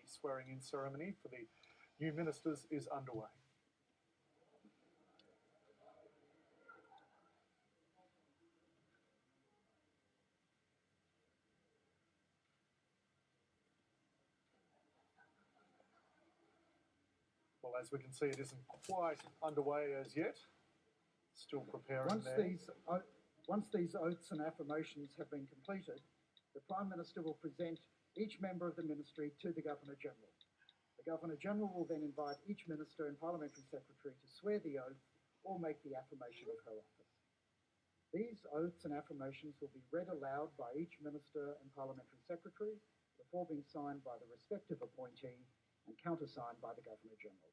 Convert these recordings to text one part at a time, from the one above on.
swearing-in ceremony for the new ministers is underway. Well, as we can see, it isn't quite underway as yet. Still preparing Once these oaths and affirmations have been completed, the Prime Minister will present each member of the ministry to the Governor-General. The Governor-General will then invite each minister and Parliamentary Secretary to swear the oath or make the affirmation of her office. These oaths and affirmations will be read aloud by each minister and Parliamentary Secretary before being signed by the respective appointee and countersigned by the Governor-General.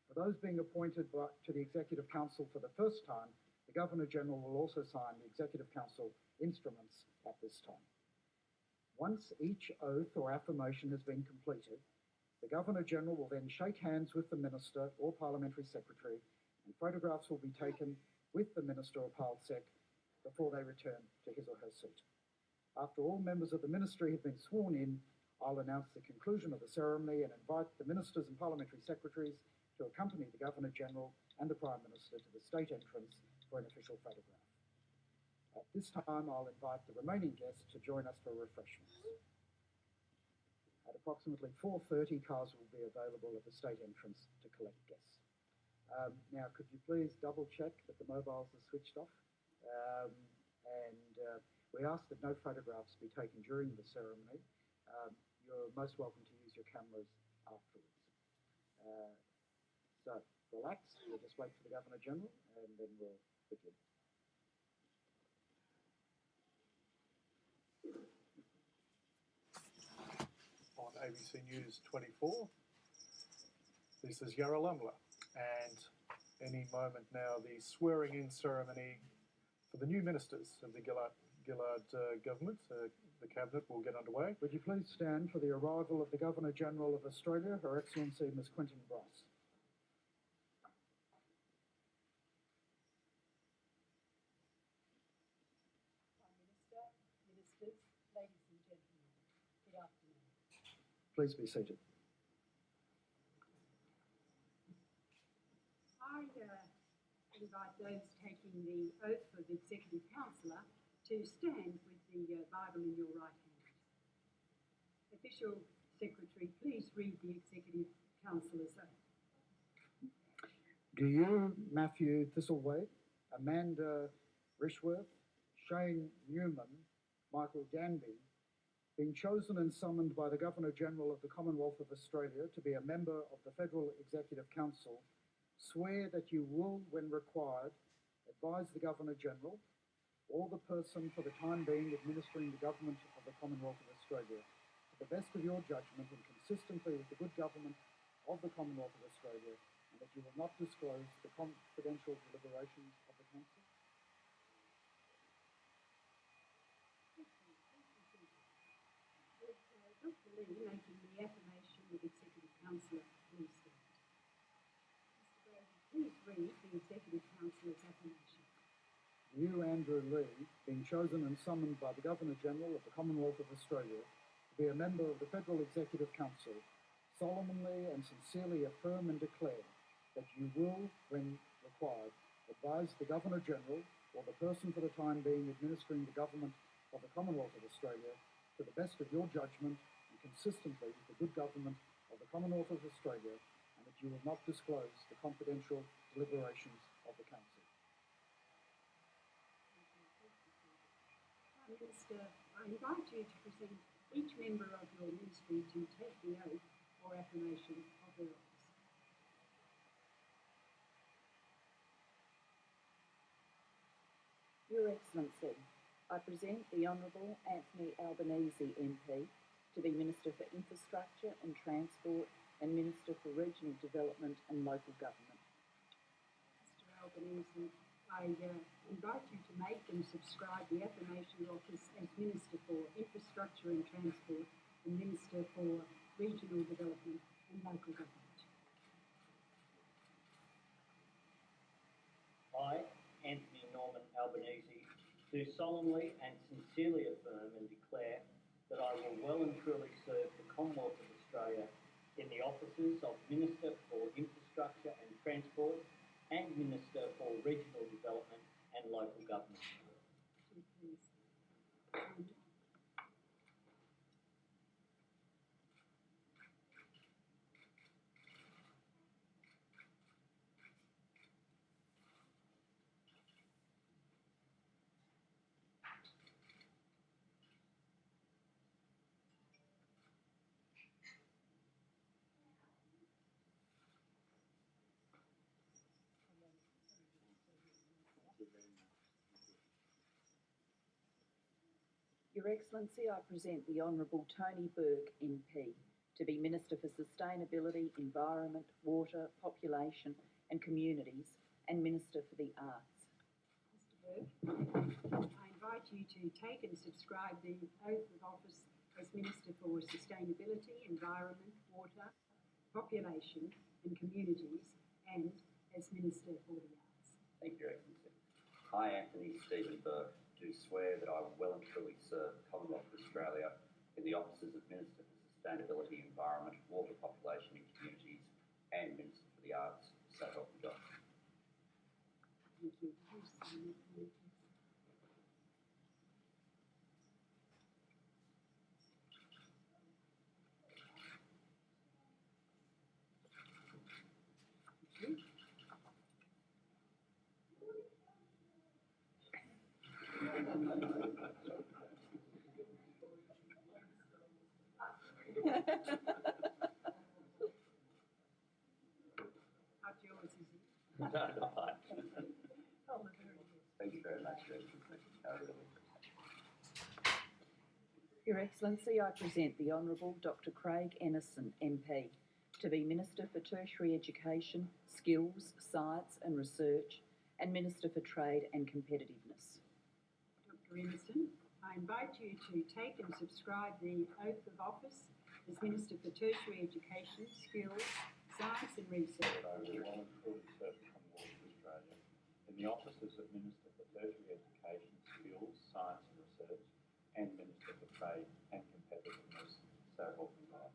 For those being appointed to the Executive Council for the first time, the Governor-General will also sign the Executive Council instruments at this time. Once each oath or affirmation has been completed, the Governor-General will then shake hands with the Minister or Parliamentary Secretary, and photographs will be taken with the Minister or Parl-Sec before they return to his or her seat. After all members of the Ministry have been sworn in, I'll announce the conclusion of the ceremony and invite the Ministers and Parliamentary Secretaries to accompany the Governor-General and the Prime Minister to the state entrance for an official photograph. At this time, I'll invite the remaining guests to join us for refreshments. At approximately 4:30, cars will be available at the state entrance to collect guests. Now, could you please double check that the mobiles are switched off? We ask that no photographs be taken during the ceremony. You're most welcome to use your cameras afterwards. So relax, we'll just wait for the Governor-General and then we'll begin. On ABC News 24, this is Yarralumla, and any moment now the swearing-in ceremony for the new ministers of the Gillard government, the Cabinet, will get underway. Would you please stand for the arrival of the Governor-General of Australia, Her Excellency Ms. Quentin Bryce. Ministers, ladies and gentlemen, good afternoon. Please be seated. I invite those taking the oath of the Executive Councillor to stand with the Bible in your right hand. Official Secretary, please read the Executive Councillor's oath. Do you, Matthew Thistlethwaite, Amanda Rishworth, Shane Newman, Michael Danby, being chosen and summoned by the Governor-General of the Commonwealth of Australia to be a member of the Federal Executive Council, swear that you will, when required, advise the Governor-General or the person for the time being administering the government of the Commonwealth of Australia to the best of your judgment and consistently with the good government of the Commonwealth of Australia, and that you will not disclose the confidential deliberations of the Council? Dr. Lee making the affirmation of Executive Councillor, please stand. Mr. Brady, please read the Executive Councillor's affirmation. You, Andrew Lee, being chosen and summoned by the Governor-General of the Commonwealth of Australia to be a member of the Federal Executive Council, solemnly and sincerely affirm and declare that you will, when required, advise the Governor-General or the person for the time being administering the government of the Commonwealth of Australia to the best of your judgment and consistently with the good government of the Commonwealth of Australia, and that you will not disclose the confidential deliberations of the Council. Prime Minister, I invite you to present each member of your ministry to take the oath or affirmation of their office. Your Excellency, I present the Honourable Anthony Albanese MP to be Minister for Infrastructure and Transport and Minister for Regional Development and Local Government. Mr. Albanese, I invite you to make and subscribe the affirmation of office as Minister for Infrastructure and Transport and Minister for Regional Development and Local Government. I, Anthony Norman Albanese, do solemnly and sincerely affirm and declare that I will well and truly serve the Commonwealth of Australia in the offices of Minister for Infrastructure and Transport and Minister for Regional Development and Local Government. Please. Your Excellency, I present the Honourable Tony Burke MP to be Minister for Sustainability, Environment, Water, Population and Communities and Minister for the Arts. Mr. Burke, I invite you to take and subscribe the oath of office as Minister for Sustainability, Environment, Water, Population and Communities and as Minister for the Arts. Thank you, Your Excellency. I, Anthony Stephen Burke, do swear that I will well and truly serve the Commonwealth of Australia in the offices of Minister for Sustainability, Environment, Water, Population and Communities and Minister for the Arts. So help me God. Thank you. Please sign it for me, please. Thank you. How's yours, is it? No, not mine. Oh, very good. Thank you very much, Your Excellency. I really appreciate it. Your Excellency, I present the Honourable Dr. Craig Ennison MP to be Minister for Tertiary Education, Skills, Science and Research and Minister for Trade and Competitiveness. Dr. Emerson, I invite you to take and subscribe the oath of office as Minister for Tertiary Education, Skills, Science and Research. That I will well and truly serve the Commonwealth of Australia in the offices of Minister for Tertiary Education, Skills, Science and Research and Minister for Trade and Competitiveness. So help me God.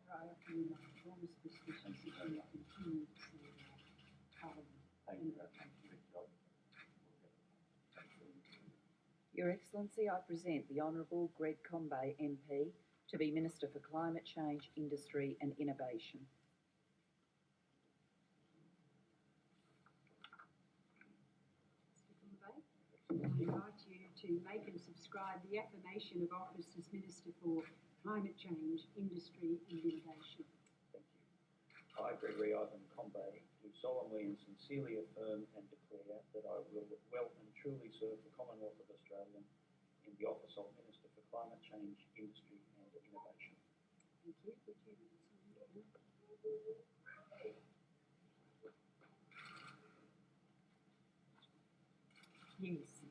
I offer my warmest wishes as you continue to serve our Parliament. Thank you. Thank you. God. Your Excellency, I present the Honourable Greg Combay MP to be Minister for Climate Change, Industry and Innovation. Mr. Conway, I invite you to make and subscribe the affirmation of office as Minister for Climate Change, Industry and Innovation. Thank you. I, Gregory Ivan Combay, do solemnly and sincerely affirm and declare that I will well and truly serve the Commonwealth of Australia in the office of Minister for Climate Change, Industry and Innovation. Thank you. Would you sign it? Yes.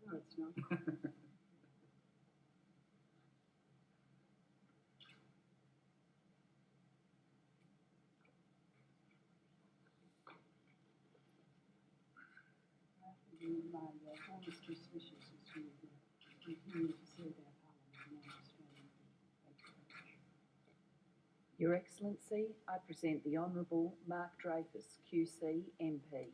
No, it's not. My warmest wishes as you continue to serve our Parliament and our Australian people. Thank you very much. Your Excellency, I present the Honourable Mark Dreyfus, QC MP,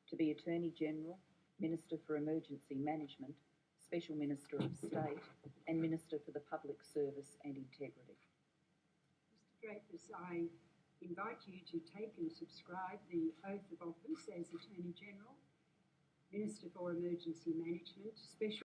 to be Attorney General, Minister for Emergency Management, Special Minister of State and Minister for the Public Service and Integrity. Mr. Dreyfus, I invite you to take and subscribe the oath of office as Attorney General, Minister for Emergency Management, Special